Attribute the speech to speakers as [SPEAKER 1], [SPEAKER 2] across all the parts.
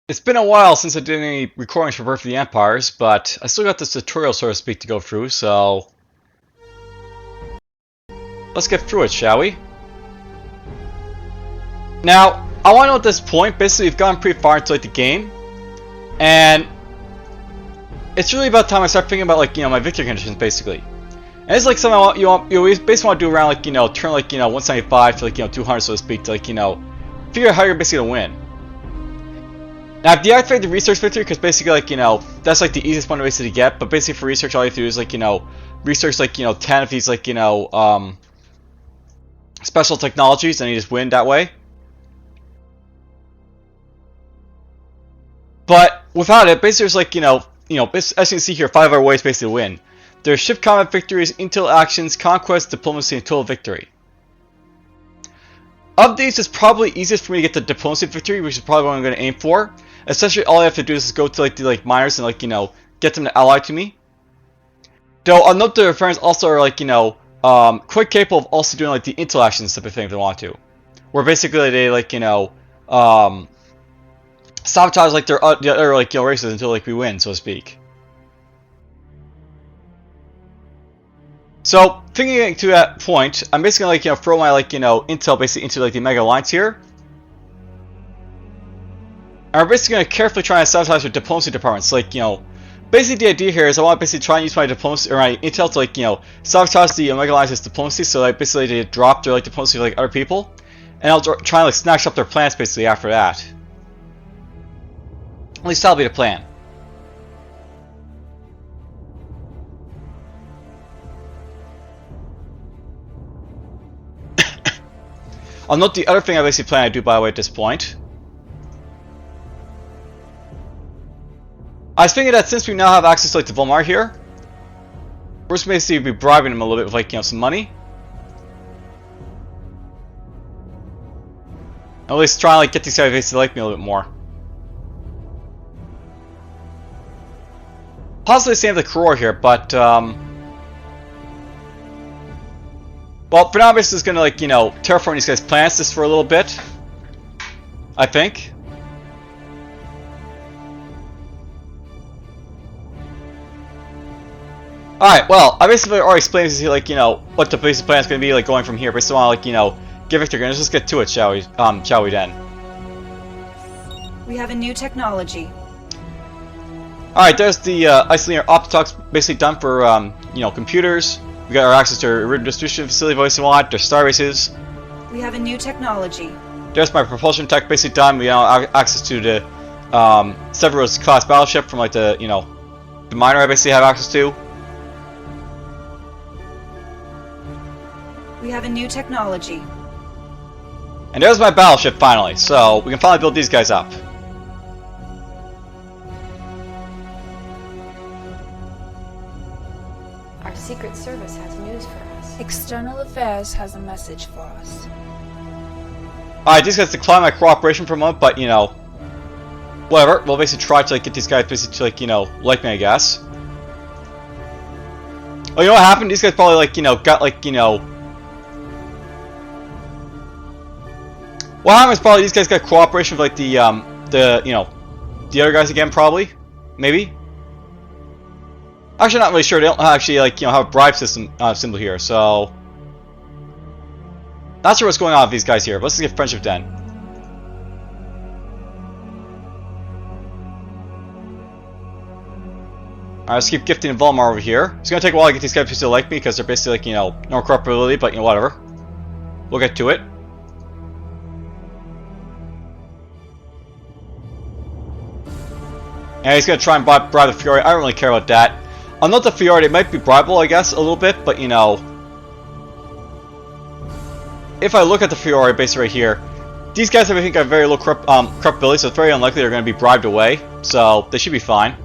[SPEAKER 1] It's been a while since I did any recordings for Birth of the Empires, but I still got this tutorial, so to speak, to go through, so let's get through it, shall we? Now, I want to know at this point, basically we've gotten pretty far into like the game, and it's really about time I start thinking about like, my victory conditions, basically. And it's like something you basically want to do around like, turn like, 175 to like, 200, so to speak, to like, figure out how you're basically gonna win. Now I've deactivated the research victory because basically like, that's like the easiest one to basically get, but basically for research all you have to do is like, research like, 10 of these like, special technologies and you just win that way. But without it, basically there's like, as you can see here, 5 other ways basically to win. There's ship combat victories, intel actions, conquest, diplomacy, and total victory. Of these, it's probably easiest for me to get the diplomacy victory, which is probably what I'm going to aim for. Essentially, all I have to do is go to like the miners and like get them to ally to me. Though I'll note their friends also are like quite capable of also doing like the intel actions type of thing if they want to, where basically they like sabotage like their the other like races until like we win, so to speak. So thinking to that point, I'm basically gonna like throw my like intel basically into like the mega alliance here. And we're basically gonna carefully try and sabotage their diplomacy departments. Like basically the idea here is I want to basically try and use my diplomacy or my intel to like sabotage the mega alliance's diplomacy, so like basically they drop their like diplomacy to like other people, and I'll try and like snatch up their plans basically after that. At least that'll be the plan. I'll note the other thing I basically plan to do, by the way, at this point. I was thinking that since we now have access to like the Volmar here, we're just basically be bribing them a little bit with like some money. At least try and like get these guys basically like me a little bit more. Possibly save the Karor here, but well, for now, I'm basically just gonna like terraform these guys' plants just for a little bit. I think. Alright, well, I basically already explained to you like what the basic plan is gonna be like going from here. But I still want to like give Victor. Let's just get to it, shall we? Shall we then?
[SPEAKER 2] We have a new technology.
[SPEAKER 1] Alright, there's the isolating optox basically done for computers. We got our access to a distribution facility voice and want. There's star bases.
[SPEAKER 2] We have a new technology.
[SPEAKER 1] There's my propulsion tech basically done. We now have access to the Severus class battleship from like the the miner I basically have access to.
[SPEAKER 2] We have a new technology.
[SPEAKER 1] And there's my battleship finally. So we can finally build these guys up.
[SPEAKER 3] Our Secret Service has news for us.
[SPEAKER 4] External Affairs has a message for us.
[SPEAKER 1] Alright, these guys decline my cooperation for a moment, but whatever. We'll basically try to like get these guys basically to like me, I guess. Oh, you know what happened? These guys probably like got like what happened is probably these guys got cooperation with like the other guys again, probably, maybe. Actually, not really sure. They don't actually like have a bribe system symbol here, so not sure what's going on with these guys here. But let's just get friendship then. Alright, let's keep gifting Volmar over here. It's gonna take a while to get these guys to like me because they're basically like no corruptibility, but whatever. We'll get to it. And he's gonna try and bribe the Fiore. I don't really care about that. I'll note the Fiore, it might be bribable, I guess, a little bit, but if I look at the Fiore base right here, these guys I think have very low corruptibility, so it's very unlikely they're going to be bribed away, so they should be fine.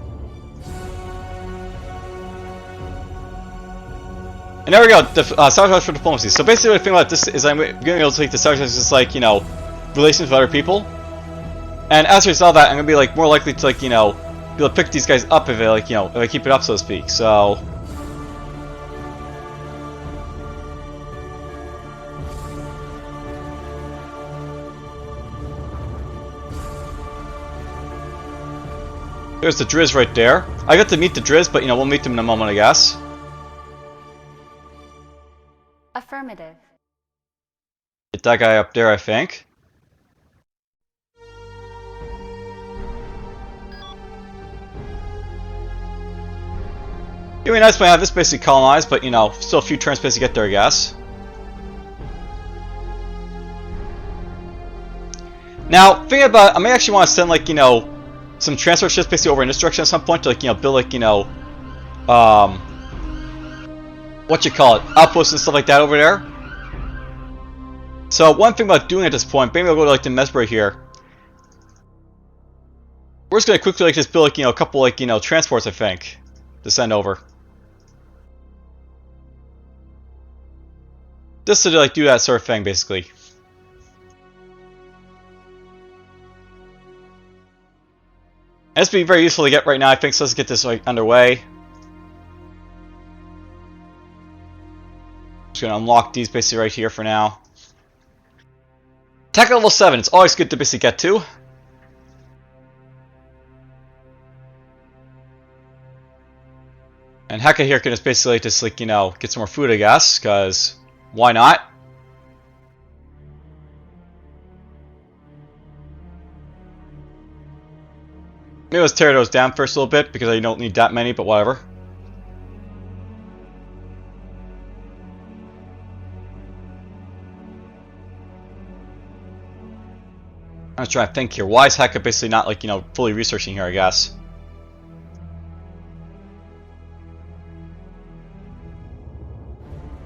[SPEAKER 1] And there we go, the sabotage for diplomacy. So basically, the thing about this is I'm going to be able to take the sabotage just like relations with other people, and as a result of that, I'm going to be like more likely to like be able to pick these guys up if they like if I keep it up, so to speak. So There's the Driz right there. I got to meet the Driz, but you know, we'll meet them in a moment, I guess.
[SPEAKER 3] Affirmative.
[SPEAKER 1] Get that guy up there, I think. It'd be nice when I have this basically colonized, but you know, still a few turns to get there, I guess. Now, thinking about it, I may actually want to send, like, you know, some transfer ships basically over in this direction at some point to, like, you know, build, like, you know, what you call it, outposts and stuff like that over there. So, one thing about doing at this point, maybe I'll go to, like, the Mesbury here. We're just going to quickly, like, just build, like, you know, a couple, like, you know, transports, I think, to send over. Just to, like, do that sort of thing, basically. And this would be very useful to get right now, I think, so let's get this like underway. Just gonna unlock these basically right here for now. Tech level 7, it's always good to basically get to. And Heka here can just basically just like, you know, get some more food, I guess, because why not? Maybe let's tear those down first a little bit, because I don't need that many, but whatever. I'm trying to think here. Why is Heka basically not, like, you know, fully researching here, I guess?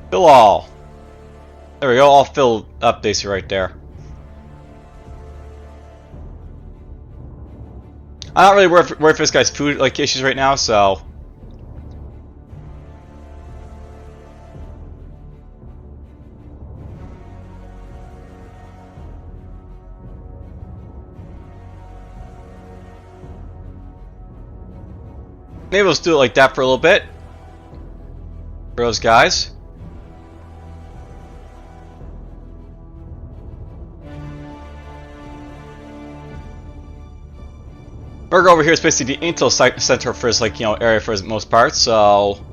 [SPEAKER 1] Fill all. There we go, all filled up basically right there. I'm not really worried for this guy's food like issues right now, so maybe let's do it like that for a little bit for those guys. Berg over here is basically the intel center for his, like, you know, area for his most part, so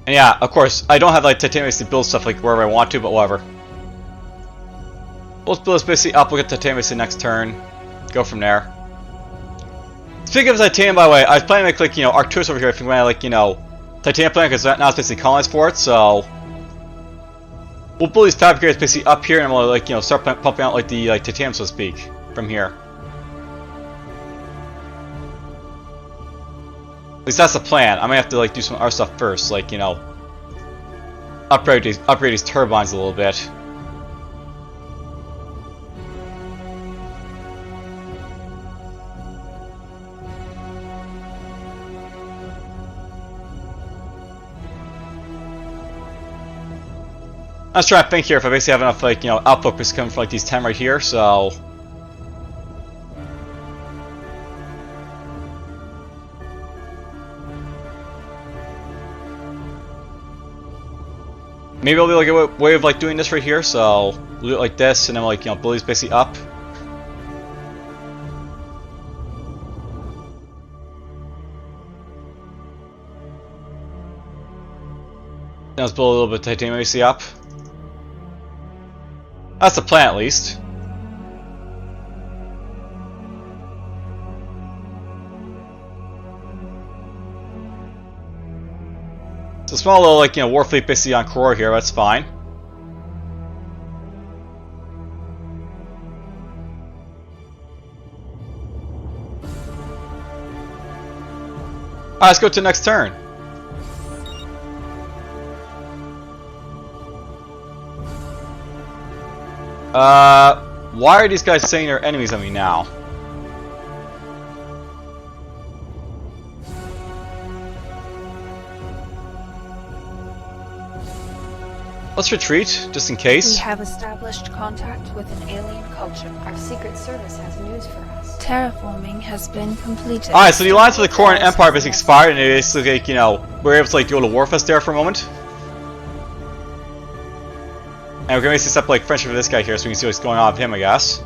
[SPEAKER 1] and yeah, of course, I don't have like titanium to build stuff like wherever I want to, but whatever. Let's build this basically up, we'll get titanium next turn, go from there. Speaking of titanium, by the way, I was planning to make, like, you know, Arcturus over here if you want to, like, you know, titanium plant, because now it's basically colonized for it, so we'll build these fabricators basically up here, and we'll, like, you know, start pumping out like the titanium, so to speak, from here. At least that's the plan. I might have to like do some other stuff first, like, you know, upgrade these turbines a little bit. I was trying to think here if I basically have enough, like, you know, output just coming from like these 10 right here, so maybe I'll be like a way of like doing this right here, so we'll do it like this, and then we'll, like, you know, build these basically up. Then let's build a little bit of titanium basically up. That's the plan, at least. It's a small little, like, you know, war fleet basically on Koror here, that's fine. Alright, let's go to the next turn. Why are these guys saying they're enemies of me now? Let's retreat, just in case.
[SPEAKER 4] We have established contact with an alien culture.
[SPEAKER 3] Our secret service has news for us.
[SPEAKER 4] Terraforming has been completed.
[SPEAKER 1] Alright, so the alliance with the Koran Empire has expired, and they basically, like, you know, we're able to, like, go to Warfest there for a moment. And we're gonna basically set up like friendship with this guy here so we can see what's going on with him, I guess.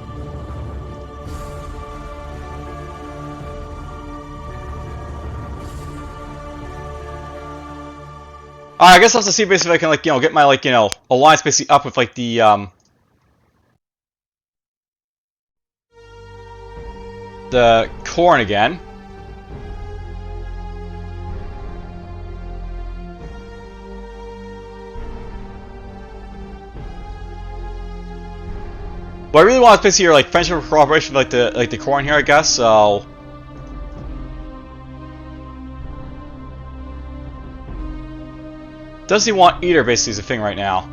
[SPEAKER 1] I guess I'll have to see basically if I can like, get my like, alliance basically up with like the corn again. But I really want to basically like friendship or cooperation with like the corn here, I guess. So does he want eater basically is the thing right now.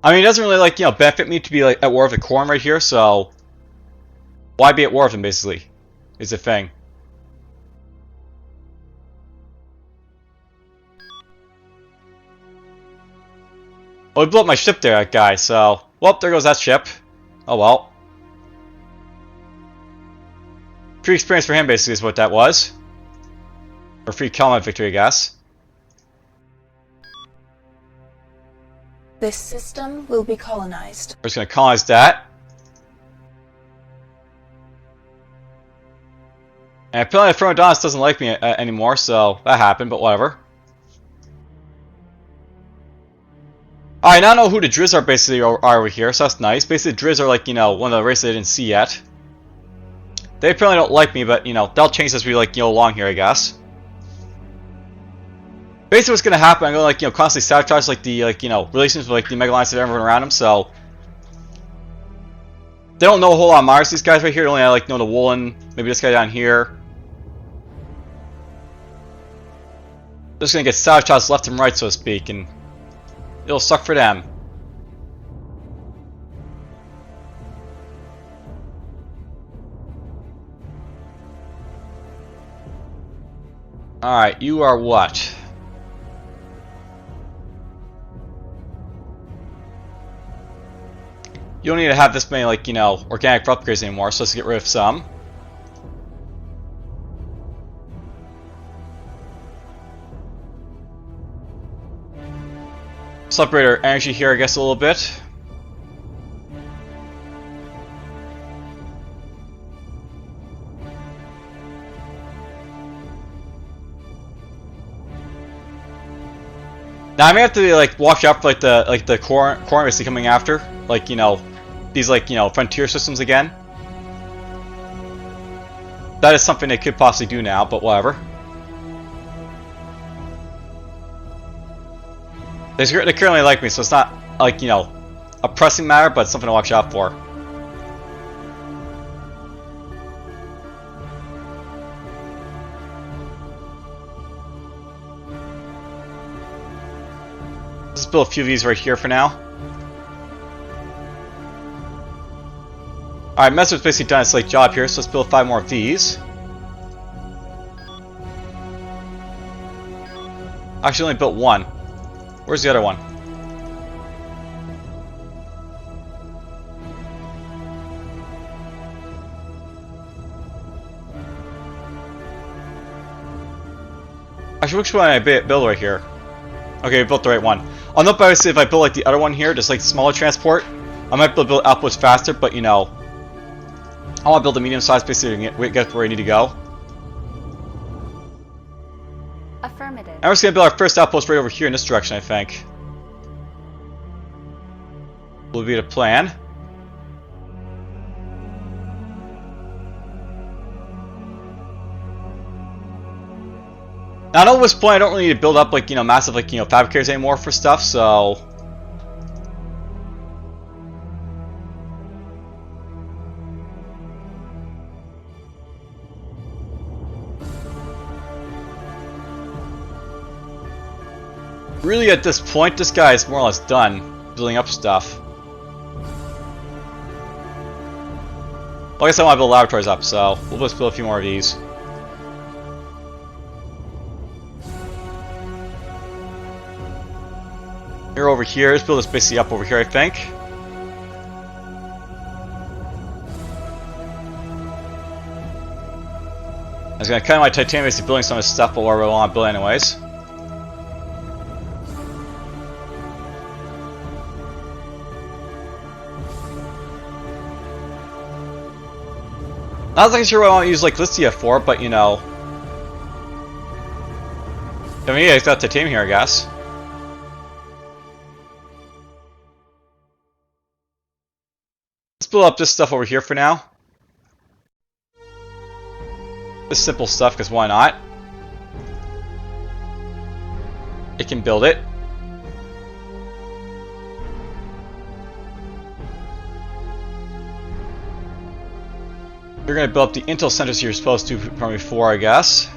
[SPEAKER 1] I mean, it doesn't really like benefit me to be like at war with the corn right here. So why be at war with him basically is the thing. Oh, he blew up my ship there, that guy, so... Well, there goes that ship. Oh well. Free experience for him, basically, is what that was. Or free combat victory, I guess.
[SPEAKER 4] This system will be colonized.
[SPEAKER 1] We're just gonna colonize that. And apparently Adonis doesn't like me anymore, so that happened, but whatever. Alright, now I know who the Drizz are basically are over here, so that's nice. Basically, the Drizz are like, one of the races I didn't see yet. They apparently don't like me, but, they'll change as we, like, along here, I guess. Basically, what's gonna happen, I'm gonna, like, constantly sabotage, like, the, relations with, like, the Mega Alliance of everyone around them, so... They don't know a whole lot of Mars, these guys right here, they only, like, know the Woolen, maybe this guy down here. They're just gonna get sabotaged left and right, so to speak, and... It'll suck for them. Alright, you are what? You don't need to have this many, like, organic upgrades anymore, so let's get rid of some. Let's upgrade our energy here, I guess, a little bit. Now I may have to like watch out for like the corn basically coming after, like these like frontier systems again. That is something they could possibly do now, but whatever. They currently like me, so it's not like, a pressing matter, but it's something to watch out for. Let's build a few of these right here for now. Alright, Messer's basically done its like job here, so let's build 5 more of these. Actually only built 1. Where's the other one? Actually, which one did I build right here? Okay, we built the right one. I'll note obviously if I build like the other one here, just like smaller transport, I might be able to build outposts faster, but I want to build a medium-sized basically to get where I need to go.
[SPEAKER 3] Affirmative.
[SPEAKER 1] And we're just going to build our first outpost right over here in this direction, I think. Will be the plan. Now, I know at this point I don't really need to build up like, massive like, fabricators anymore for stuff, so... Really, at this point, this guy is more or less done building up stuff. Well, I guess I want to build laboratories up, so we'll just build a few more of these. Here over here, let's build this basically up over here, I think. I was gonna cut my titanium basically building some of this stuff, but whatever I want to build anyways. Not exactly sure what I want to use like Listia for, but you know. I mean, yeah, it's got titanium here, I guess. Let's build up this stuff over here for now. This simple stuff, because why not? It can build it. You're going to build up the intel centers you're supposed to from before, I guess.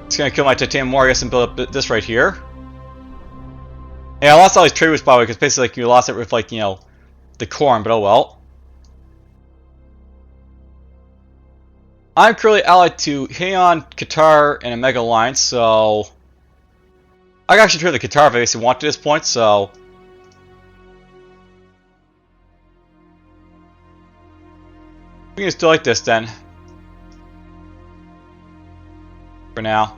[SPEAKER 1] It's going to kill my titanium more, I guess, and build up this right here. Yeah, I lost all these trade routes, by the way, because basically like, you lost it with, like, you know, the corn, but oh well. I'm currently allied to Heian, Qatar, and a Mega Alliance, so I can actually trade the Qatar if I basically want to at this point, so we can just do like this then. For now.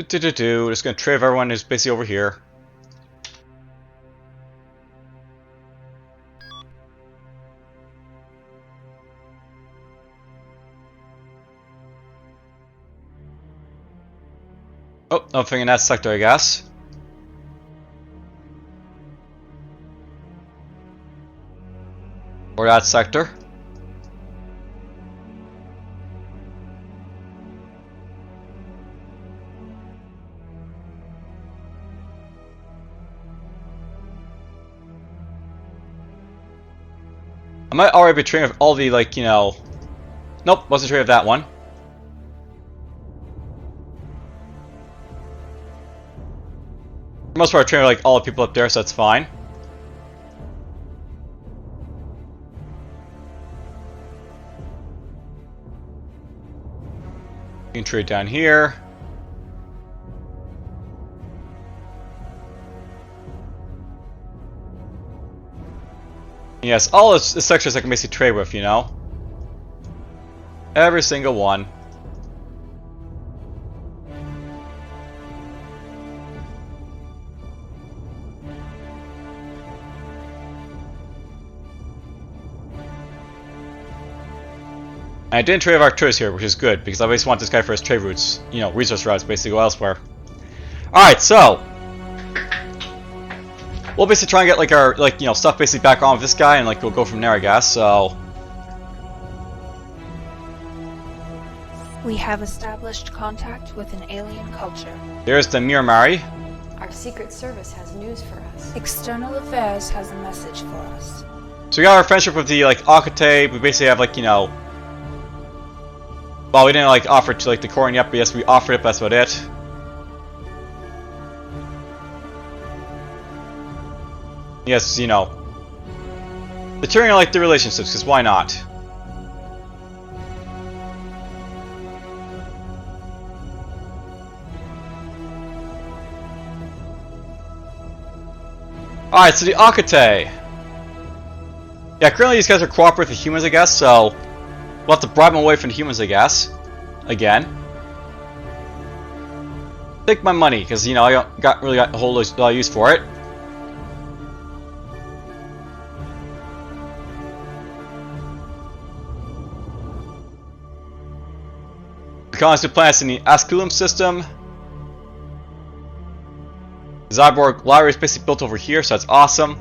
[SPEAKER 1] Just gonna trade everyone who's basically over here. Oh, nothing in that sector, I guess. Or that sector. I might already be trading with all the, like, you know... Nope, wasn't trading with that one. For the most part, I'm trading with, like, all the people up there, so that's fine. You can trade down here. Yes, all the sectors I can basically trade with, you know? Every single one. And I didn't trade with Arcturus here, which is good, because I always want this guy for his trade routes, you know, resource routes, basically, go elsewhere. Alright, so we'll basically try and get like our, like, you know, stuff basically back on with this guy, and like we'll go from there, I guess. So
[SPEAKER 4] We have established contact with an alien culture.
[SPEAKER 1] there's the Miramari.
[SPEAKER 3] Our Secret Service has news for us.
[SPEAKER 4] External Affairs has a message for us.
[SPEAKER 1] So we got our friendship with the like Akate. We basically have like, you know, well, we didn't like offer it to like the Korean yet, but yes, we offered it. But that's about it. Yes, you know, deterring like the relationships, because why not? Alright, so the Akate. Yeah, currently these guys are cooperating with the humans, I guess, so we'll have to bribe them away from the humans, I guess. Again. Take my money, because, you know, I really got a whole lot of use for it. The colonists and planets in the Asculum system. Zyborg library is basically built over here, so that's awesome.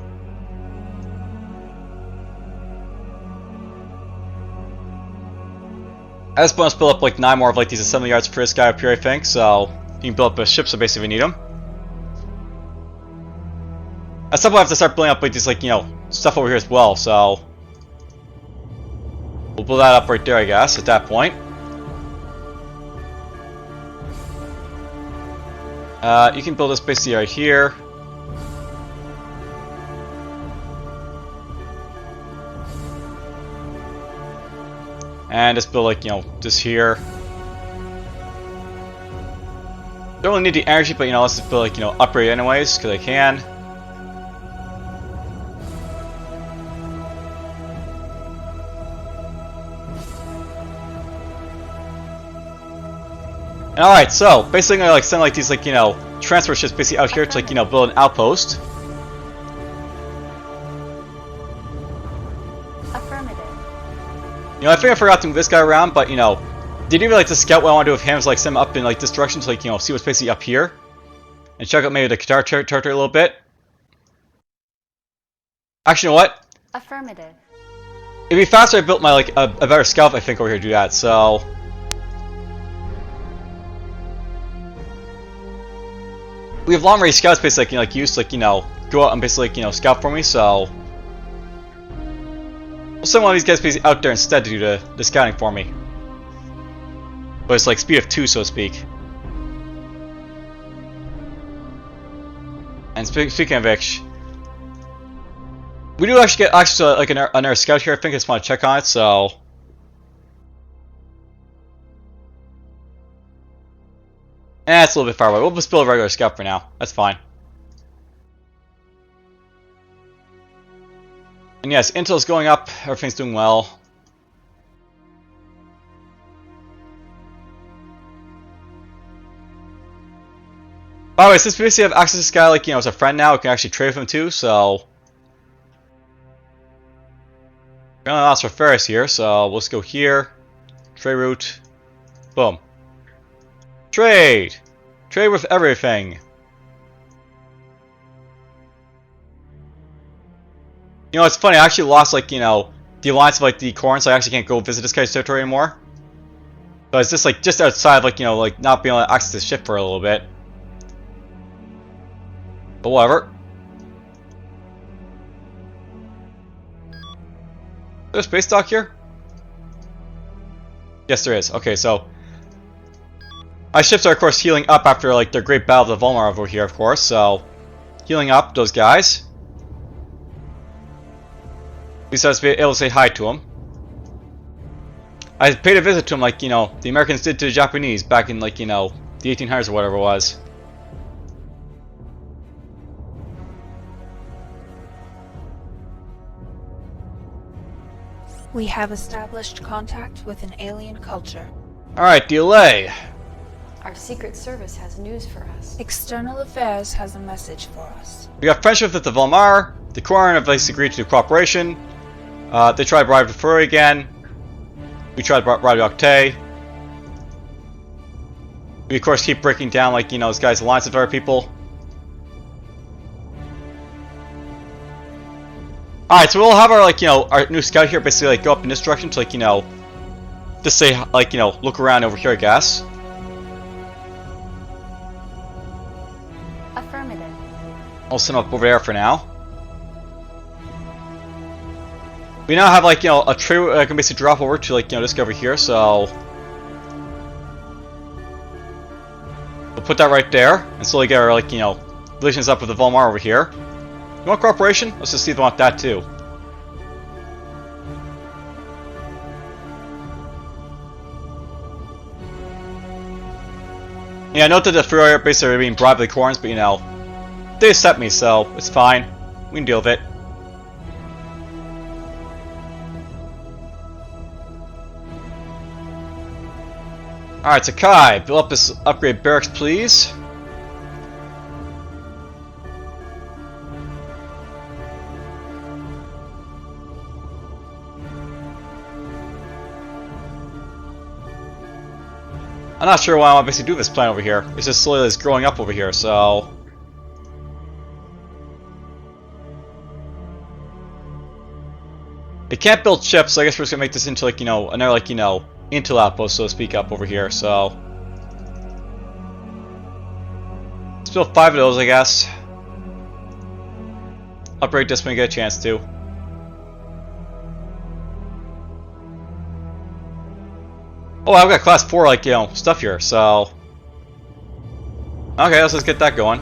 [SPEAKER 1] I just want to build up like 9 more of like these assembly yards for this guy up here, I think, so you can build up a ship, so basically we need them. At some point I have to start building up like these, like, you know, stuff over here as well, so we'll build that up right there, I guess, at that point. You can build this basically right here. And just build like, you know, this here. Don't really need the energy, but, you know, let's just build like, you know, upgrade anyways, because I can. And alright, so basically I'm gonna like send like these, like, you know, transfer ships basically out here to, like, you know, build an outpost.
[SPEAKER 3] Affirmative.
[SPEAKER 1] You know, I think I forgot to move this guy around, but, you know, did you really like to scout what I want to do with him is, like, send him up in, like, this direction to, like, you know, see what's basically up here? And check out maybe the Qatar territory a little bit? Actually, you know what?
[SPEAKER 3] Affirmative.
[SPEAKER 1] It'd be faster if I built my, like, a better scout, I think, over here to do that, so... We have long-range scouts basically, like, used to, like, you know, go out and basically, like, you know, scout for me, so... We'll send one of these guys basically out there instead to do the scouting for me. But it's like speed of 2, so to speak. And speaking of which... We do actually get access to, like, another scout here, I think I just want to check on it, so... It's a little bit far away. We'll just build a regular scout for now. That's fine. And yes, intel's going up. Everything's doing well. By the way, since we basically have access to this guy, like, you know, as a friend now, we can actually trade with him too, so... We're gonna ask for Ferris here, so we'll just go here. Trade route. Boom. Trade! Trade with everything. You know, it's funny, I actually lost, like, you know, the alliance of, like, the Corn, so I actually can't go visit this guy's territory anymore. So it's just, like, just outside of, like, you know, like, not being able to access the ship for a little bit. But whatever. Is there a space dock here? Yes, there is. Okay, so... My ships are, of course, healing up after, like, their great battle of the Volmar over here, of course, so... Healing up, those guys. At least I was able to say hi to them. I paid a visit to them, like, you know, the Americans did to the Japanese back in, like, you know, the 1800s or whatever it was.
[SPEAKER 4] We have established contact with an alien culture.
[SPEAKER 1] Alright, delay.
[SPEAKER 3] Our Secret Service has news for us.
[SPEAKER 4] External Affairs has a message for us.
[SPEAKER 1] We got friendship with the Volmar. The Corn have agreed to do cooperation. They tried to bribe the Furry again. We tried to bribe the Octay. We of course keep breaking down, like, you know, this guy's alliance with other people. Alright, so we'll have our, like, you know, our new scout here basically, like, go up in this direction to, like, you know, just say, like, you know, look around over here, I guess.
[SPEAKER 3] Affirmative.
[SPEAKER 1] I'll send him up over there for now. We now have, like, you know, a tree I can basically drop over to, like, you know, this guy over here, so... We'll put that right there, and slowly get our, like, you know, relations up with the Volmar over here. You want cooperation? Let's just see if they want that too. Yeah, note that the Fury are basically being bribed by the Corns, but, you know, they accept me, so it's fine. We can deal with it. Alright, Sakai, build up this upgrade barracks, please. I'm not sure why I want to basically do this plan over here. It's just slowly it's growing up over here, so... It can't build ships, so I guess we're just gonna make this into, like, you know, another, like, you know, intel outpost, so to speak, up over here, so... Let's build 5 of those, I guess. Upgrade this when we get a chance to. Oh, I've got class 4, like, you know, stuff here, so... Okay, let's just get that going.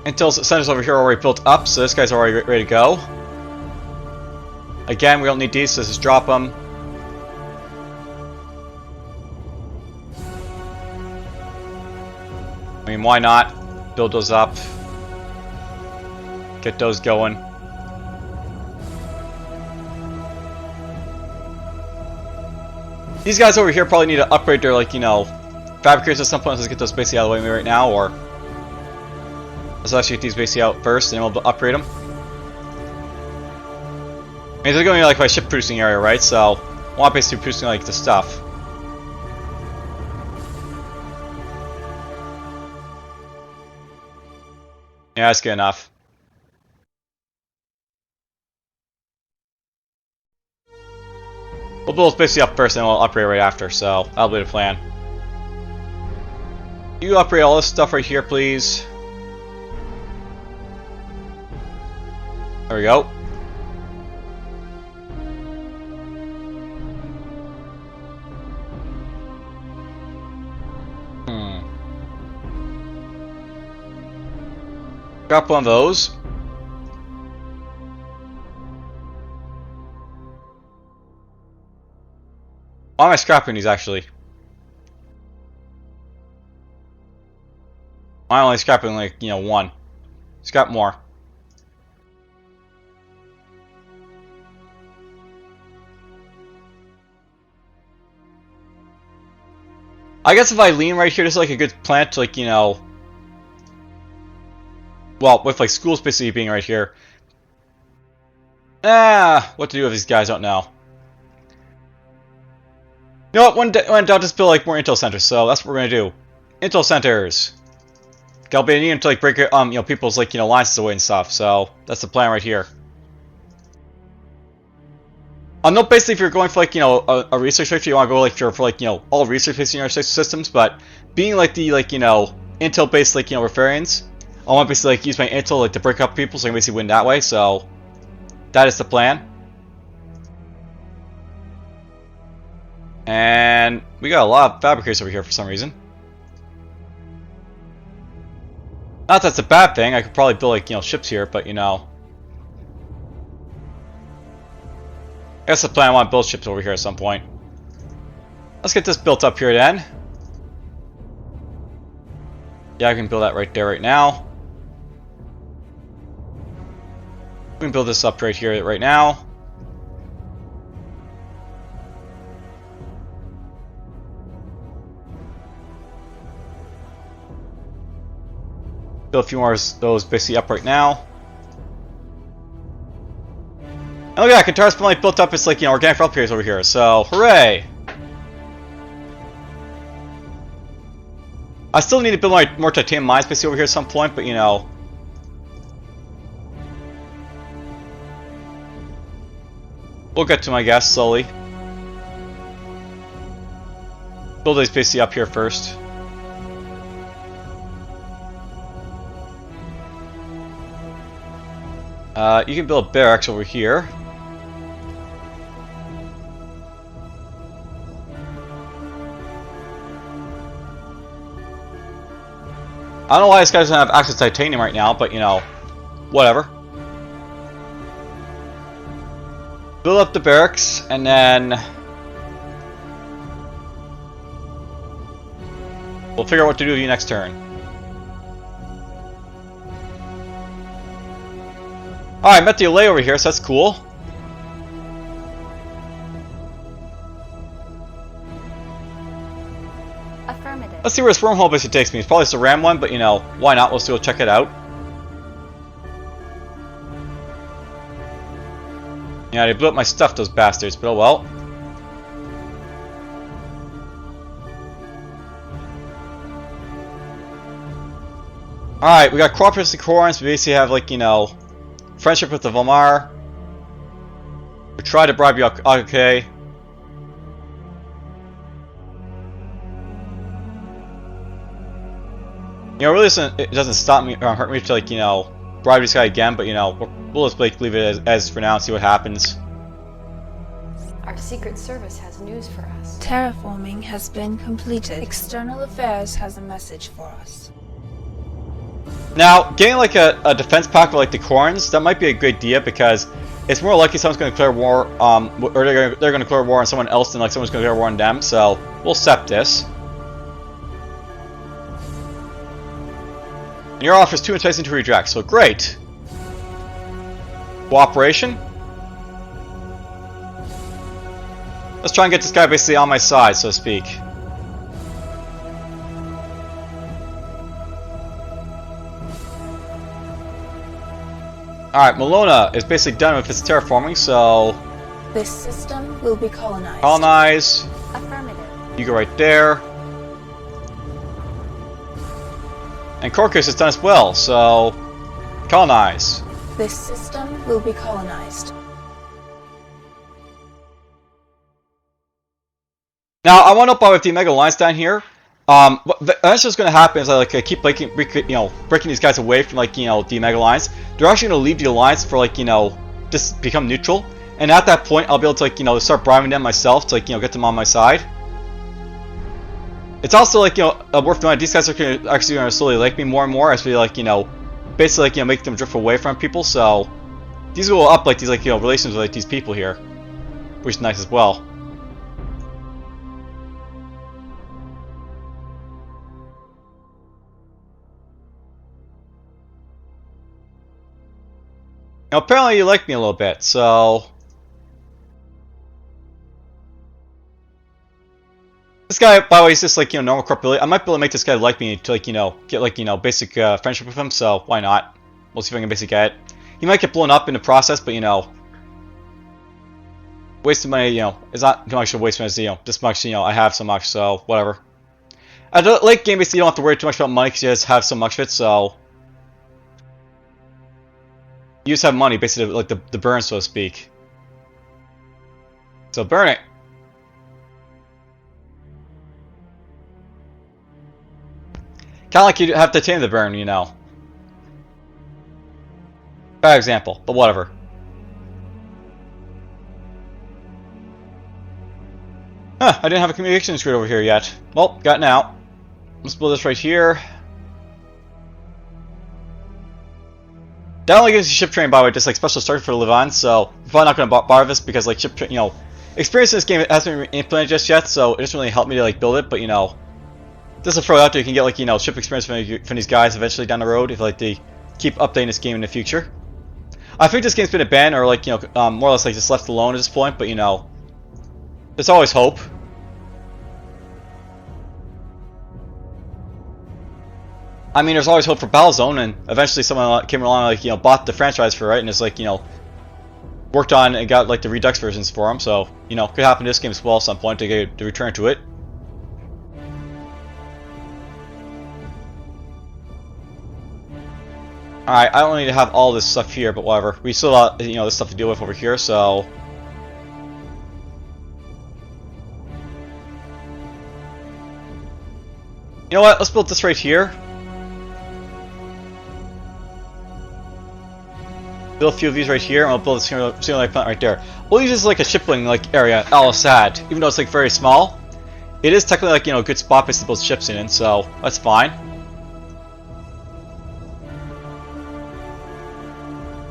[SPEAKER 1] Intel centers over here are already built up, so this guy's already ready to go. Again, we don't need these, so let's just drop them. I mean, why not? Build those up. Get those going. These guys over here probably need to upgrade their, like, you know, fabricators at some point. Let's get those basically out of the way right now, or let's actually get these basically out first, and then we'll upgrade them. I mean, they're going to be like my ship producing area, right? So I want basically producing like the stuff. Yeah, that's good enough. We'll build this basically up first, and we'll upgrade right after. So that'll be the plan. You upgrade all this stuff right here, please. There we go. Drop one of those. Why am I scrapping these actually? Why am I only scrapping like, you know, one? Scrap more. I guess if I lean right here, this is like a good plant to, like, you know, well, with like schools basically being right here. What to do with these guys, I don't know. You know what, one day I'll just build like more intel centers, so that's what we're gonna do. Intel centers. I'll be needing to like break you know, people's, like, you know, alliances away and stuff, so that's the plan right here. No, basically if you're going for, like, you know, a research factory, you want to go like for like, you know, all research based in your systems, but being like the, like, you know, intel based, like, you know, Rotharians, I want to basically like use my intel like to break up people so I can basically win that way, so that is the plan. And we got a lot of fabricators over here for some reason. Not that that's a bad thing, I could probably build, like, you know, ships here, but, you know, I guess the plan, I want to build ships over here at some point. Let's get this built up here then. Yeah, I can build that right there right now. We can build this up right here right now. Build a few more of those basically up right now. And look at that, Qatar's finally built up its, like, you know, organic replicators over here, so hooray! I still need to build more titanium mines basically over here at some point, but, you know, we'll get to them, I guess, slowly. Build these basically up here first. You can build barracks over here. I don't know why this guy doesn't have access to titanium right now, but, you know, whatever. Build up the barracks, and then we'll figure out what to do with you next turn. Alright, met the Olay over here, so that's cool.
[SPEAKER 3] Affirmative.
[SPEAKER 1] Let's see where this wormhole basically takes me. It's probably just a RAM one, but, you know, why not? Let's go check it out. Yeah, they blew up my stuff, those bastards, but oh well. Alright, we got cooperation with the Corans. We basically have, like, you know, friendship with the Volmar. We tried to bribe you, okay. You know, really it doesn't stop me or hurt me to, like, you know, bribe this guy again, but, you know, we'll just, like, leave it as for now and see what happens.
[SPEAKER 3] Our Secret Service has news for us.
[SPEAKER 4] Terraforming has been completed. External Affairs has a message for us.
[SPEAKER 1] Now, getting like a defense pack with like the Corns, that might be a good idea because it's more likely someone's going to declare war, or they're going to declare war on someone else than like someone's going to declare war on them. So we'll accept this. And your offer is too enticing to reject, so great. Cooperation. Let's try and get this guy basically on my side, so to speak. Alright, Malona is basically done with its terraforming, so...
[SPEAKER 2] This system will be colonized.
[SPEAKER 1] Colonize.
[SPEAKER 3] Affirmative.
[SPEAKER 1] You go right there. And Corcus is done as well, so... Colonize.
[SPEAKER 2] This system will be colonized.
[SPEAKER 1] Now, I want to up with the Mega Lines down here. What that's just going to happen is I keep breaking these guys away from the Mega Lines. They're actually going to leave the alliance for just become neutral. And at that point, I'll be able to start bribing them myself to get them on my side. It's also worth knowing these guys are actually going to slowly like me more and more as we basically make them drift away from people. So these will up these relations with these people here, which is nice as well. Now, apparently you like me a little bit, so... This guy, by the way, is just normal corpulation. I might be able to make this guy like me to get basic friendship with him, so why not? We'll see if I can basically get it. He might get blown up in the process, but wasting money, it's not too much of a waste money, this much, I have so much, so whatever. At the late game, basically, you don't have to worry too much about money because you just have so much of it, so... You just have money, basically, the burn, so to speak. So burn it. Kind of like you have to tame the burn, Bad example, but whatever. Huh, I didn't have a communication screen over here yet. Well, got it now. Let's build this right here. That only gives you ship train, by the way, just special structure for to live on, so I'm probably not going to borrow this because ship train, experience in this game hasn't been implemented just yet, so it doesn't really help me to build it, but just to throw it out there, you can get ship experience from these guys eventually down the road if they keep updating this game in the future. I think this game's been abandoned or more or less just left alone at this point, but there's always hope. I mean, there's always hope for Battlezone, and eventually someone came along, bought the franchise for it, and it's worked on and got the Redux versions for them. So could happen to this game as well at some point to get to return to it. All right, I don't need to have all this stuff here, but whatever. We still got this stuff to deal with over here, so. You know what? Let's build this right here. Build a few of these right here, and we'll build a single plant right there. We'll use this as a shipbuilding area, Al Assad. Even though it's very small, it is technically a good spot to build ships in, so that's fine.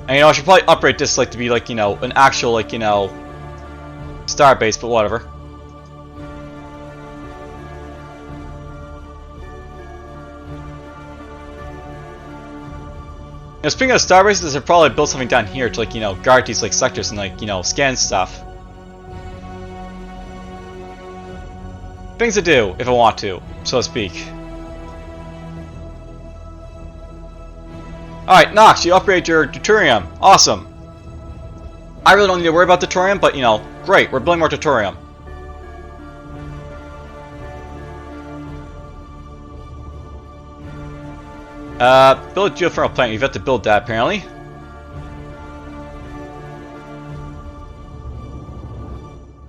[SPEAKER 1] And I should probably upgrade this to be an actual star base, but whatever. Speaking of star bases, I should probably build something down here to guard these sectors and scan stuff. Things to do if I want to, so to speak. Alright, Nox, you upgrade your deuterium. Awesome. I really don't need to worry about deuterium, but great, we're building more deuterium. Build a geothermal plant. You've got to build that, apparently.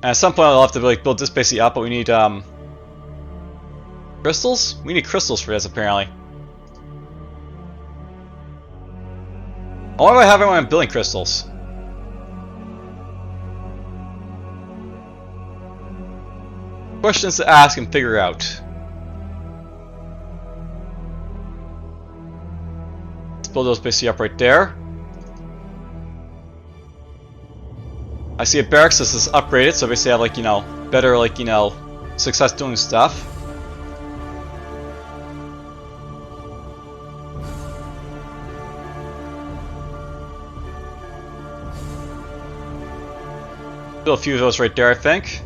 [SPEAKER 1] And at some point I'll have to build this basically up, but we need crystals? We need crystals for this, apparently. Why do I have everyone building crystals? Questions to ask and figure out. Let's build those basically up right there. I see a barracks. This is upgraded, so basically I have better success doing stuff. Build a few of those right there, I think.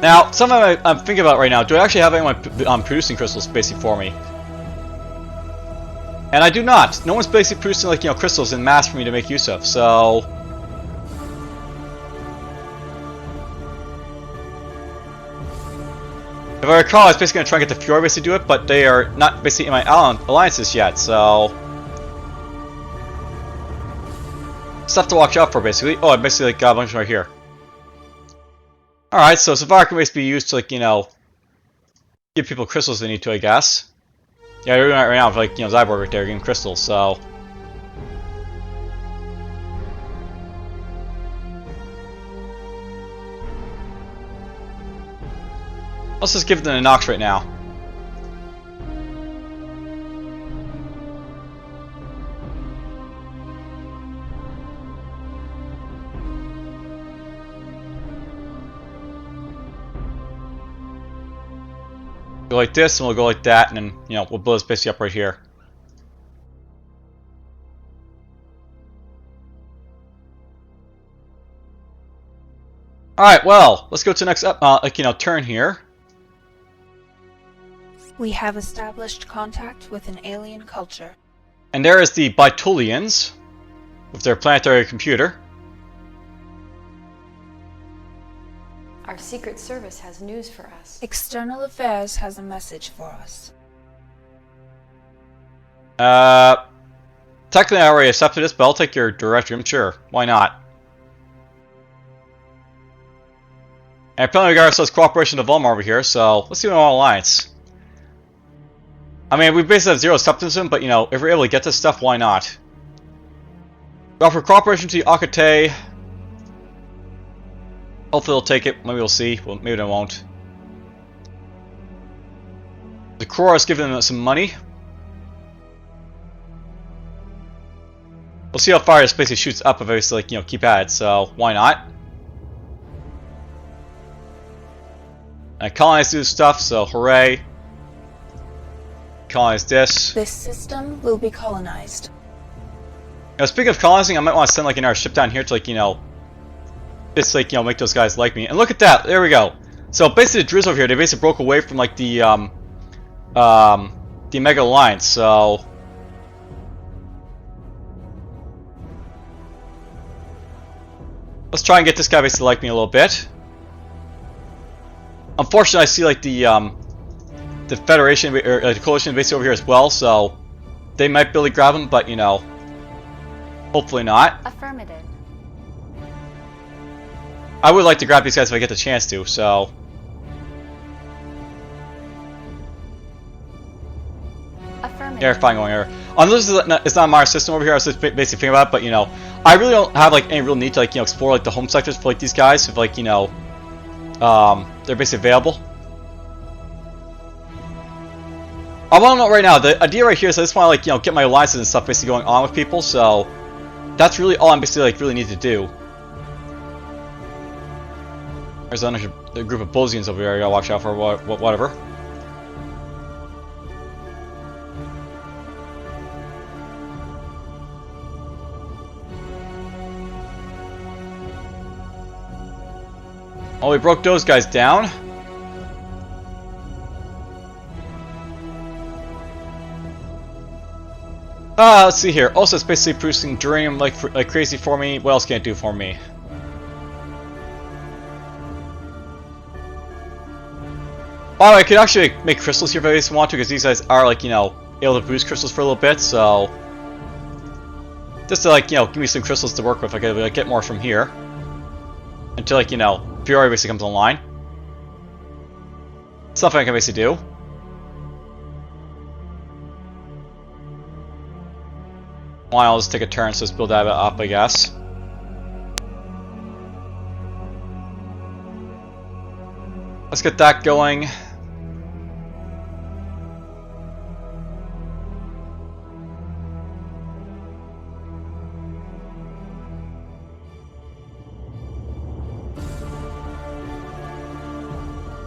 [SPEAKER 1] Now, something I'm thinking about right now, do I actually have anyone producing crystals basically for me? And I do not. No one's basically producing, like, crystals in mass for me to make use of, so... If I recall, I was basically going to try and get the Fury basically to do it, but they are not basically in my alliances yet, so... Stuff to watch out for, basically. Oh, I basically got a bunch right here. Alright, so Savara can basically be used to, like, give people crystals they need to, I guess. Yeah, you're doing that right now for, like, Zyborg right there, getting crystals, so... Let's just give them a Nox right now. Go like this, and we'll go like that, and then, we'll blow this basically up right here. Alright, well, let's go to the next turn here.
[SPEAKER 4] We have established contact with an alien culture.
[SPEAKER 1] And there is the Bitulians, with their planetary computer.
[SPEAKER 3] Our Secret Service has news for us.
[SPEAKER 4] External Affairs has a message for us.
[SPEAKER 1] Technically I already accepted this, but I'll take your direction, sure. Why not? And apparently we got ourselves cooperation of Volmar over here, so let's see what our alliance. I mean, we basically have zero acceptance in, but if we're able to get this stuff, why not? We offer cooperation to the Akate. Hopefully they'll take it, maybe we'll see. Well, maybe they won't. The Krora is giving them some money. We'll see how far this basically shoots up if I just, like, keep at it, so why not? And colonize do stuff, so hooray. Colonize this.
[SPEAKER 4] This system will be colonized.
[SPEAKER 1] Now, speaking of colonizing, I might want to send, like, another ship down here to, like, just, like, make those guys like me. And look at that, there we go. So basically the Driz over here, they basically broke away from, like, the Mega Alliance, so... Let's try and get this guy basically to like me a little bit. Unfortunately, I see, like, the Federation, or the Coalition basically over here as well, so... They might be able to grab him, but, hopefully not.
[SPEAKER 3] Affirmative.
[SPEAKER 1] I would like to grab these guys if I get the chance to, so...
[SPEAKER 3] Affirmative.
[SPEAKER 1] Yeah, fine going here. This is it's not my system over here, I was just basically thinking about it, but, I really don't have, like, any real need to, like, explore, like, the home sectors for, like, these guys, if, like, they're basically available. I want to know right now, the idea right here is I just want to, like, get my alliances and stuff basically going on with people, so... That's really all I'm basically, like, really need to do. There's another group of Bosians over here I gotta watch out for, whatever. Oh, we broke those guys down. Let's see here. Also, it's basically producing Dream like crazy for me. What else can it do for me? Oh, I could actually make crystals here if I just want to, because these guys are, like, able to boost crystals for a little bit, so... Just to, like, give me some crystals to work with, I could, like, get more from here. Until, like, Fury basically comes online. Something I can basically do. Why, I'll just take a turn, so let's build that up, I guess. Let's get that going.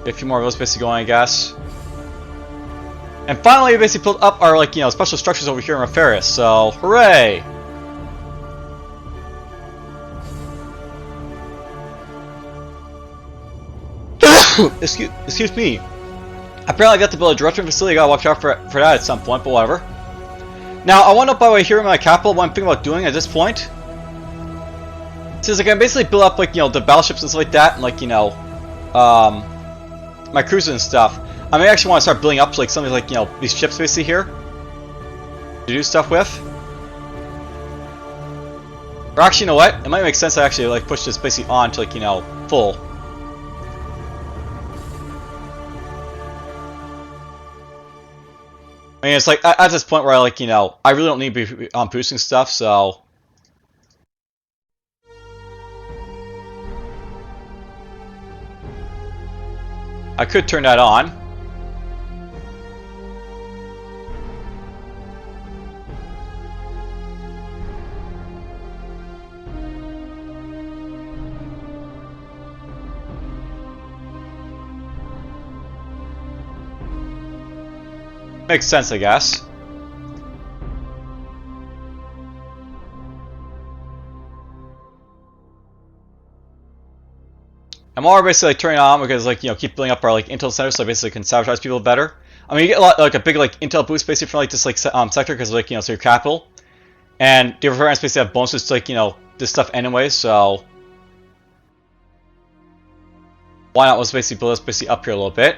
[SPEAKER 1] Get a few more of those basically going, I guess. And finally, we basically built up our, like, special structures over here in Rotharian, so hooray! excuse me. Apparently I got to build a direction facility, gotta watch out for that at some point, but whatever. Now, I want to up by the way here in my capital, what I'm thinking about doing at this point. Since I can basically build up, like, you know, the battleships and stuff like that, and, like, you know, my cruisers and stuff. I may actually want to start building up, like, something like, you know, these ships basically here. To do stuff with. Or actually, you know what? It might make sense to actually, like, push this basically on to, like, you know, full. I mean, it's like, at this point where I, like, you know, I really don't need to be boosting stuff, so... I could turn that on. Makes sense, I guess. I'm already basically like turning on because, like, you know, keep building up our like intel center, so I basically can sabotage people better. I mean, you get a lot, like a big like intel boost basically from like this like sector because, like, you know, it's your capital, and the Rotharians basically have bonuses to, like, you know, this stuff anyway. So why not? Let's basically build this basically up here a little bit.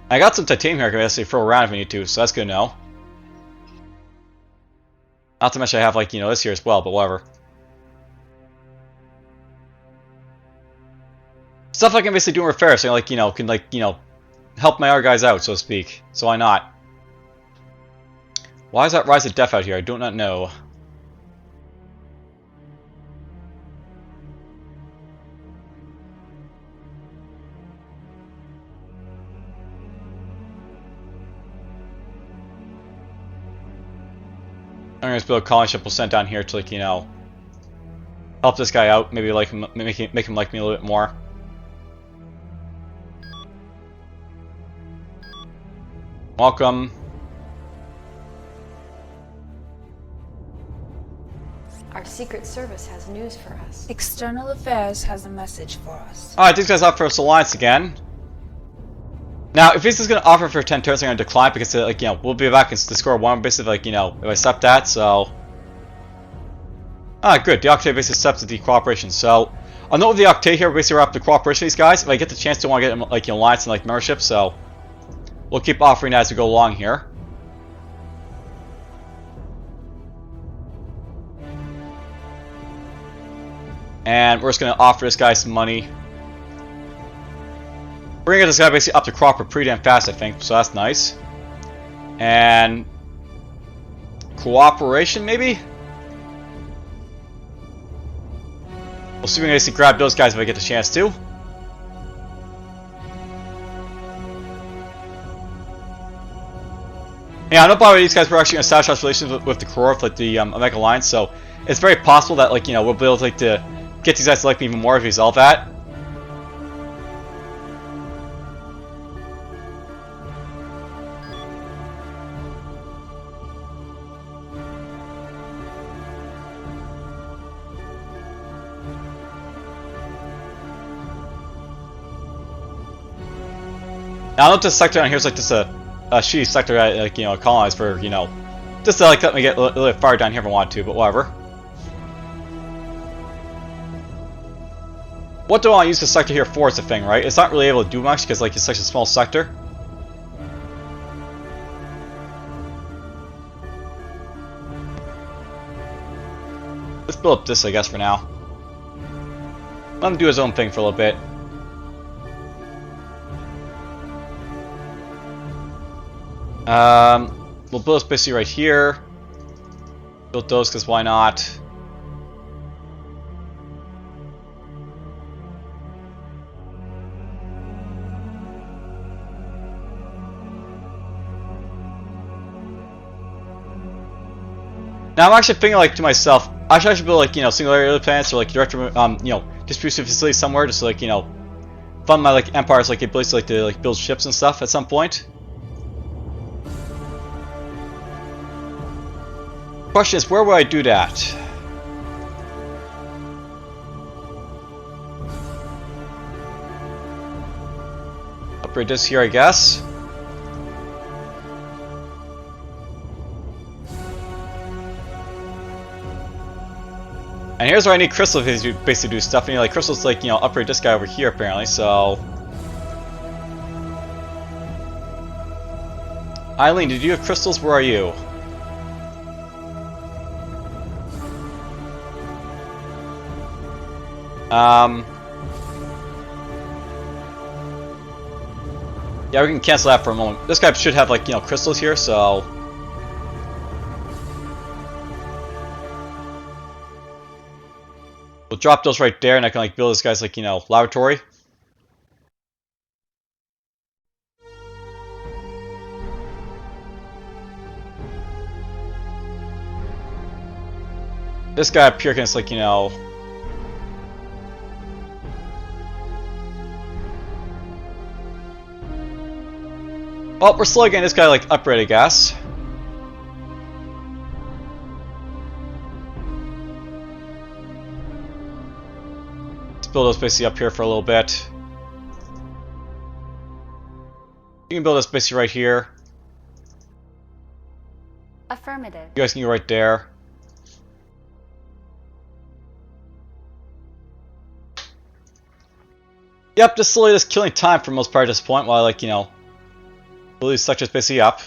[SPEAKER 1] I got some titanium here I can basically throw around if I need to, so that's good to know. Not to mention I have, like, you know, this here as well, but whatever. Stuff I can basically do in repair, so, like, you know, can, like, you know, help my other guys out, so to speak. So why not? Why is that Rise of Death out here? I do not know. I'm gonna build a colony ship we'll send down here to, like, you know, help this guy out, maybe like him, make him like me a little bit more. Welcome.
[SPEAKER 3] Our Secret Service has news for us.
[SPEAKER 4] External Affairs has a message for us.
[SPEAKER 1] Alright, these guys offer us alliance again. Now, if this is going to offer for 10 turns, I'm going to decline because, like, you know, we'll be back and score one, basically, like, you know, if I accept that, so... Ah, good, the Octave basically accepted the cooperation, so... I'll note with the Octave here, basically we're up to cooperation with these guys. If I get the chance to want to get, like, you know, alliance and, like, membership, so... We'll keep offering that as we go along here. And we're just going to offer this guy some money. We're going to get this guy basically up to Cropper pretty damn fast, I think, so that's nice. And... Cooperation, maybe? We'll see if we can basically grab those guys if I get the chance to. Yeah, I know by the way these guys were actually going to establish relations with the core of, like, the Omega Alliance, so it's very possible that, like, you know, we'll be able to, like, to get these guys to like me even more if we resolve that. Now, I know this sector down here is like just a shitty sector I, like, you know, colonized for, you know, just to, like, let me get a little bit far down here if I want to, but whatever. What do I want to use this sector here for is the thing, right? It's not really able to do much because, like, it's such a small sector. Let's build up this, I guess, for now. Let him do his own thing for a little bit. We'll build this basically right here. Build those because why not? Now I'm actually thinking, like, to myself, I should build, like, you know, singularity planets or, like, director, you know, distribution facilities somewhere just to, like, you know, fund my, like, empires, like, abilities to, like, to, like, build ships and stuff at some point. Question is, where would I do that? upgrade this here, I guess. And here's where I need crystals to basically do stuff. I need like crystals to, like, you know, upgrade this guy over here apparently, so... Eileen, did you have crystals? Where are you? Yeah, we can cancel that for a moment. This guy should have, like, you know, crystals here, so... We'll drop those right there, and I can, like, build this guy's, like, you know, laboratory. This guy up here can, like, you know... Oh, we're slowly getting this guy, like, upgrade, I guess. Let's build those basically up here for a little bit. You can build this basically right here.
[SPEAKER 3] Affirmative.
[SPEAKER 1] You guys can go right there. Yep, just slowly just killing time for the most part at this point while, like, you know, build these sectors basically up.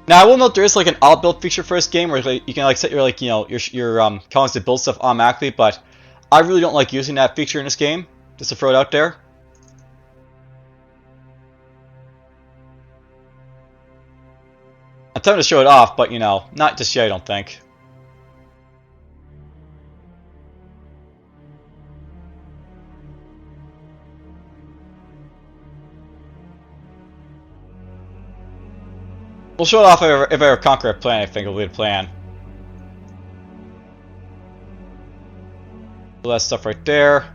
[SPEAKER 1] Now I will note there is like an auto build feature for this game where like, you can like set your like, you know, your colonies to build stuff automatically, but I really don't like using that feature in this game. Just to throw it out there. I'm tempted to show it off, but you know, not just yet, I don't think. We'll show it off if I ever conquer a plan. I think it'll be the plan. All that stuff right there.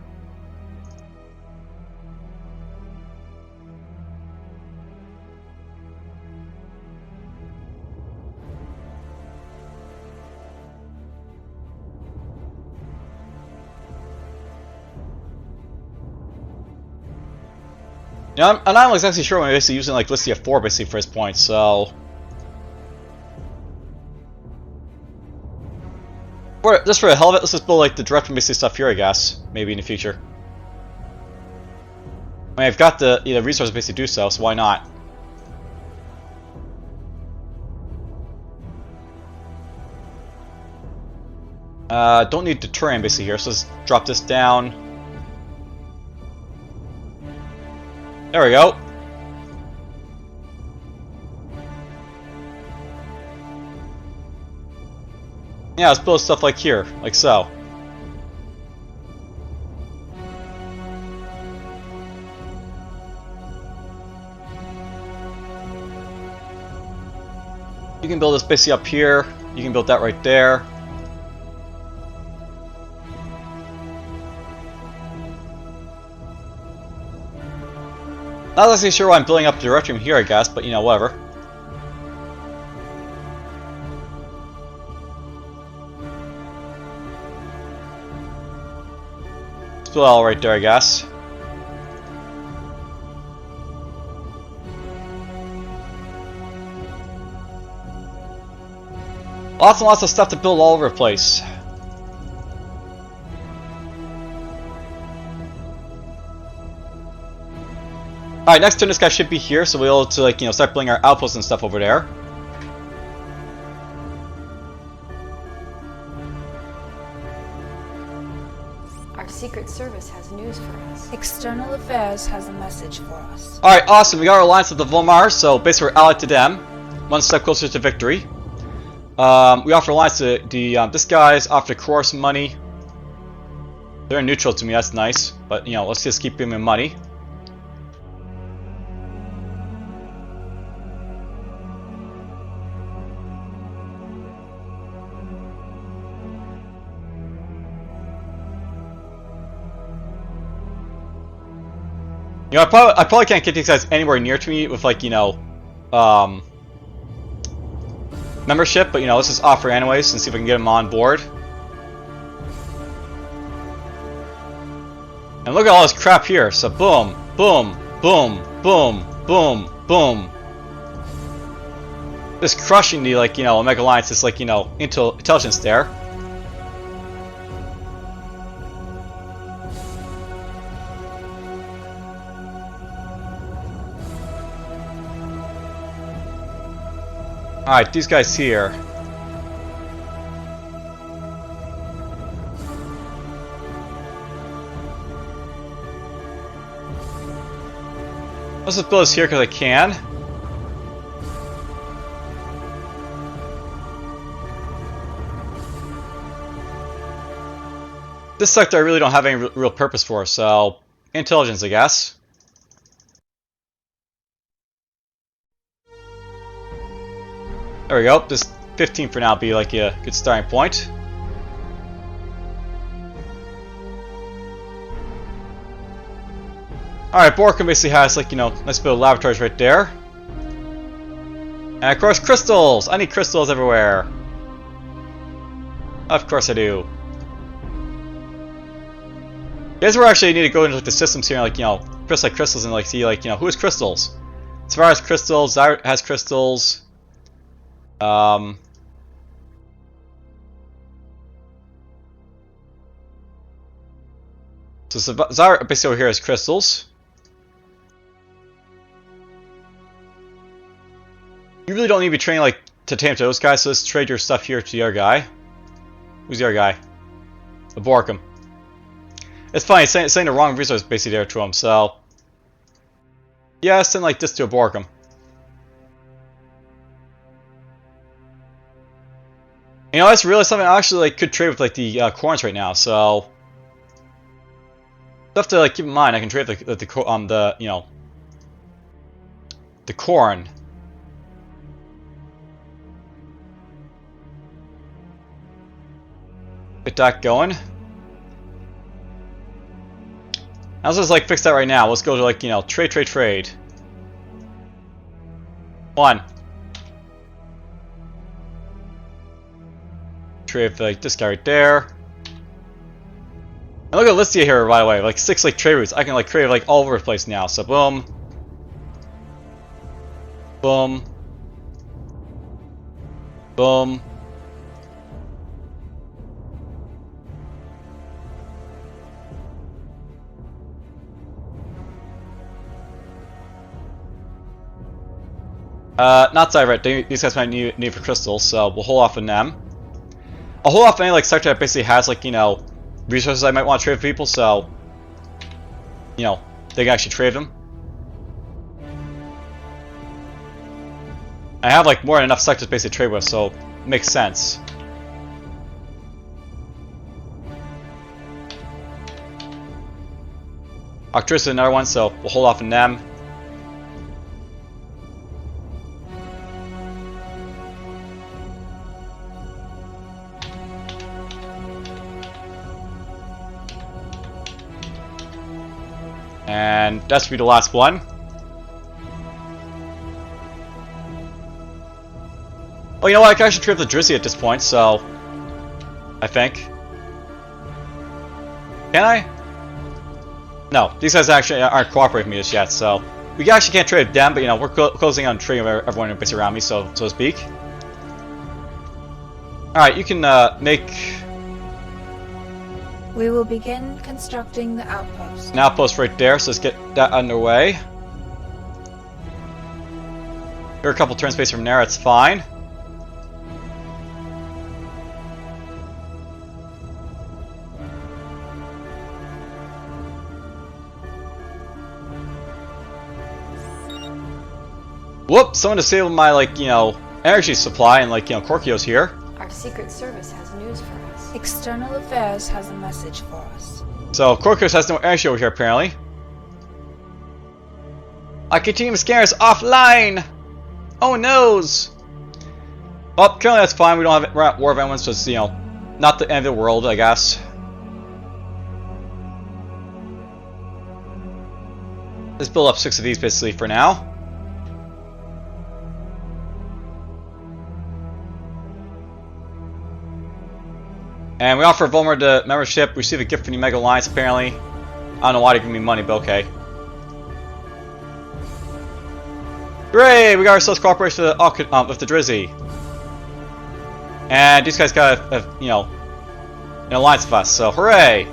[SPEAKER 1] Yeah, I'm not exactly sure when I'm basically using like Listia 4 basically for his points, so... Just for the hell of it, let's just build like the direct basically stuff here, I guess. Maybe in the future. I mean, I've got the resources basically to do so, so why not? Don't need the terrain basically here, so let's drop this down. There we go. Yeah, let's build stuff like here, like so. You can build this basically up here. You can build that right there. Not exactly sure why I'm building up the directory here, I guess, but you know, whatever. Let's build it all right there, I guess. Lots and lots of stuff to build all over the place. Alright, next turn this guy should be here, so we'll be able to, like, you know, start building our outposts and stuff over there.
[SPEAKER 3] Our Secret Service has news for us.
[SPEAKER 4] External Affairs has a message for us.
[SPEAKER 1] Alright, awesome. We got our alliance with the Volmar, so basically we're allied to them. One step closer to victory. We offer alliance to the this guy's offer the Kroros money. They're neutral to me, that's nice. But, you know, let's just keep giving them money. You know, I probably can't get these guys anywhere near to me with, like, you know, membership, but, you know, let's just offer anyways and see if we can get them on board. And look at all this crap here. So boom, boom, boom, boom, boom, boom. Just crushing the, like, you know, Omega Alliance's, like, you know, intelligence there. Alright, these guys here. Let's just build this here because I can. This sector I really don't have any real purpose for, so intelligence, I guess. There we go. Just 15 for now would be like a good starting point. Alright, Borkum basically has, like, you know, nice bit of laboratories right there. And of course, crystals! I need crystals everywhere. Of course I do. Here's where I actually need to go into, like, the systems here and, like, you know, press like crystals and, like, see, like, you know, who has crystals? Savara has crystals, Zyra has crystals. So Zyra basically over here has crystals. You really don't need to be training, like, to tame to those guys, so let's trade your stuff here to the other guy. Who's the other guy? The Borkum. It's funny, saying the wrong resource basically there to him, so... yeah, send like this to a Borkum. You know, that's really something I actually, like, could trade with, like, the Corns right now, so... stuff to, like, keep in mind. I can trade the you know, the corn. Get that going. Let's just, like, fix that right now. Let's go to, like, you know, trade. One. Trade, like, this guy right there. And look at Listia here, by the way, like 6 like trade routes. I can like trade like all over the place now. So boom, boom, boom. Not Zyra. These guys might need for crystals, so we'll hold off on them. I'll hold off on any like sector that basically has like, you know, resources I might want to trade with people, so you know, they can actually trade them. I have like more than enough sectors basically to trade with, so it makes sense. Octrus is another one, so we'll hold off on them. And that's to be the last one. Oh, you know what? I can actually trade with the Drizzy at this point, so... I think. Can I? No, these guys actually aren't cooperating with me just yet, so... we actually can't trade with them, but you know, we're closing on trading with everyone basically around me, so to speak. Alright, you can make...
[SPEAKER 4] We will begin constructing the outpost.
[SPEAKER 1] An outpost right there, so let's get that underway. You're a couple turn space from there, it's fine. Whoop! Someone disabled my, like, you know, energy supply, and, like, you know, Korkio's here.
[SPEAKER 3] Our Secret Service has news for us.
[SPEAKER 4] External Affairs has a message for us.
[SPEAKER 1] So, Korkios has no energy over here, apparently. Our continuum scanner is offline! Oh noes! Well, currently that's fine, we don't have, we're at War of Emblem, so it's, you know, not the end of the world, I guess. Let's build up 6 of these, basically, for now. And we offer Volmer the membership, receive a gift from the Omega Alliance, apparently. I don't know why they give me money, but okay. Hooray! We got ourselves cooperation with the Drizzy. And these guys got you know, an alliance with us, so hooray!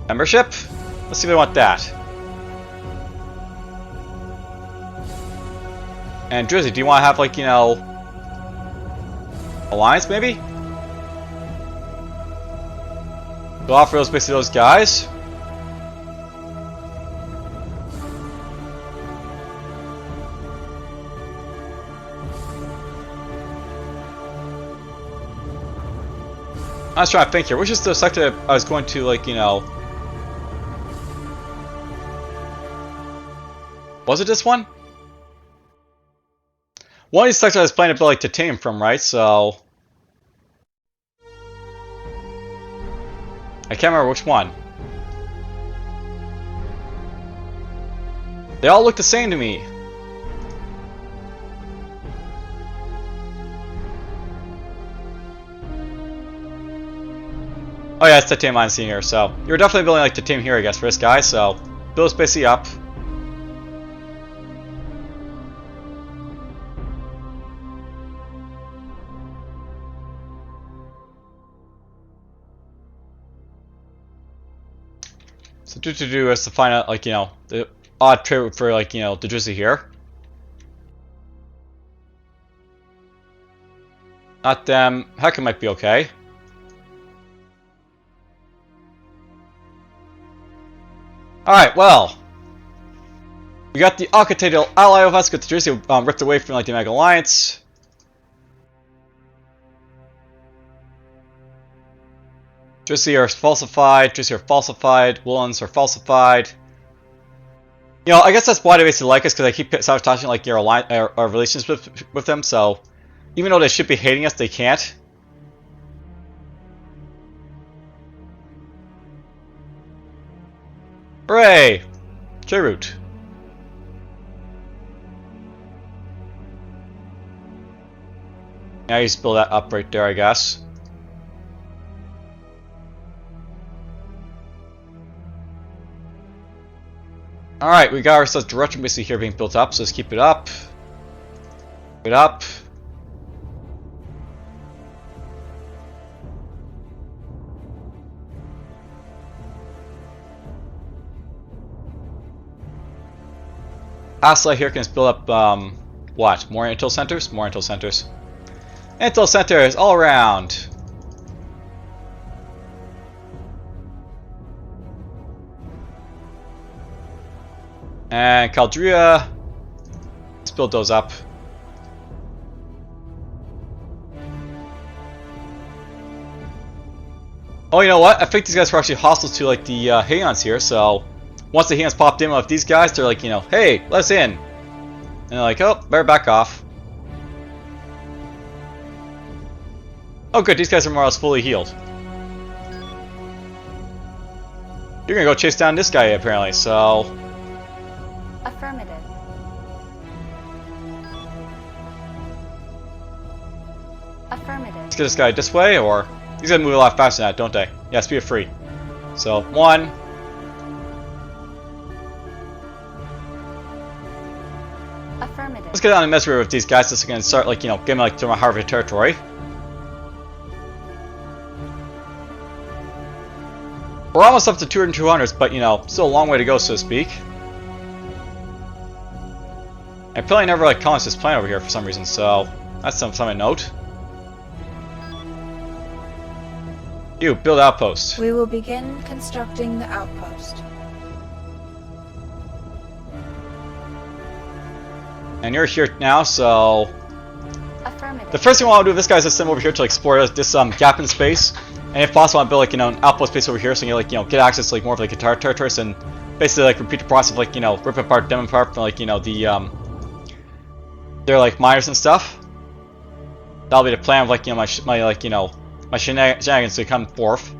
[SPEAKER 1] Membership? Let's see if they want that. And Drizzy, do you want to have, like, you know, alliance maybe? We'll offer those basically those guys. I was trying to think here. Which is the sector I was going to, like, you know... Was it this one? One of these sectors I was planning to build, like, titanium from, right? So... I can't remember which one. They all look the same to me. Oh yeah, it's titanium I'm seeing here, so you're definitely building like titanium here, I guess, for this guy, so build spacey up. So do is to find out, like, you know, the odd trade route for, like, you know, the Drizzy here. Not them. Heck, it might be okay. Alright, well. We got the Alcatel ally of us, got the Drizzy ripped away from, like, the Mega Alliance. Drizzy are falsified, Drizzy are falsified, Woolens are falsified. You know, I guess that's why they basically like us, because they keep sabotaging, like, our relations with them, so even though they should be hating us, they can't. Hooray! J-Root. Now you just build that up right there, I guess. Alright, we got ourselves direction basically here being built up, so let's keep it up. Keep it up. Asla here can build up, what? More intel centers? More intel centers. Intel centers all around. And Caldria, let's build those up. Oh, you know what? I think these guys were actually hostile to, like, the Hayons here, so once the Hayons popped in with these guys, they're like, you know, hey, let us in. And they're like, oh, better back off. Oh good, these guys are more or less fully healed. You're gonna go chase down this guy apparently, so...
[SPEAKER 3] Affirmative. Affirmative.
[SPEAKER 1] Let's get this guy this way, or... These guys move a lot faster than that, don't they? Yeah, speed of 3. So, 1...
[SPEAKER 3] Affirmative.
[SPEAKER 1] Let's get down and mess with these guys so we can start, like, you know, getting, like, to my Harvard territory. We're almost up to 200s, but, you know, still a long way to go, so to speak. I probably never, like, colonized this planet over here for some reason, so that's something to note. You, build outpost.
[SPEAKER 4] We will begin constructing the outpost.
[SPEAKER 1] And you're here now, so...
[SPEAKER 3] Affirmative.
[SPEAKER 1] The first thing I want to do with this guy is to send him over here to, like, explore this gap in space. And if possible, I want to build, like, you know, an outpost base over here so you can, like, you know, get access to, like, more of, like, guitar territories and basically, like, repeat the process of, like, you know, rip apart, them apart from, like, you know, the, they're, like, miners and stuff. That'll be the plan of, like, you know, my like, you know, my shenanigans to come forth.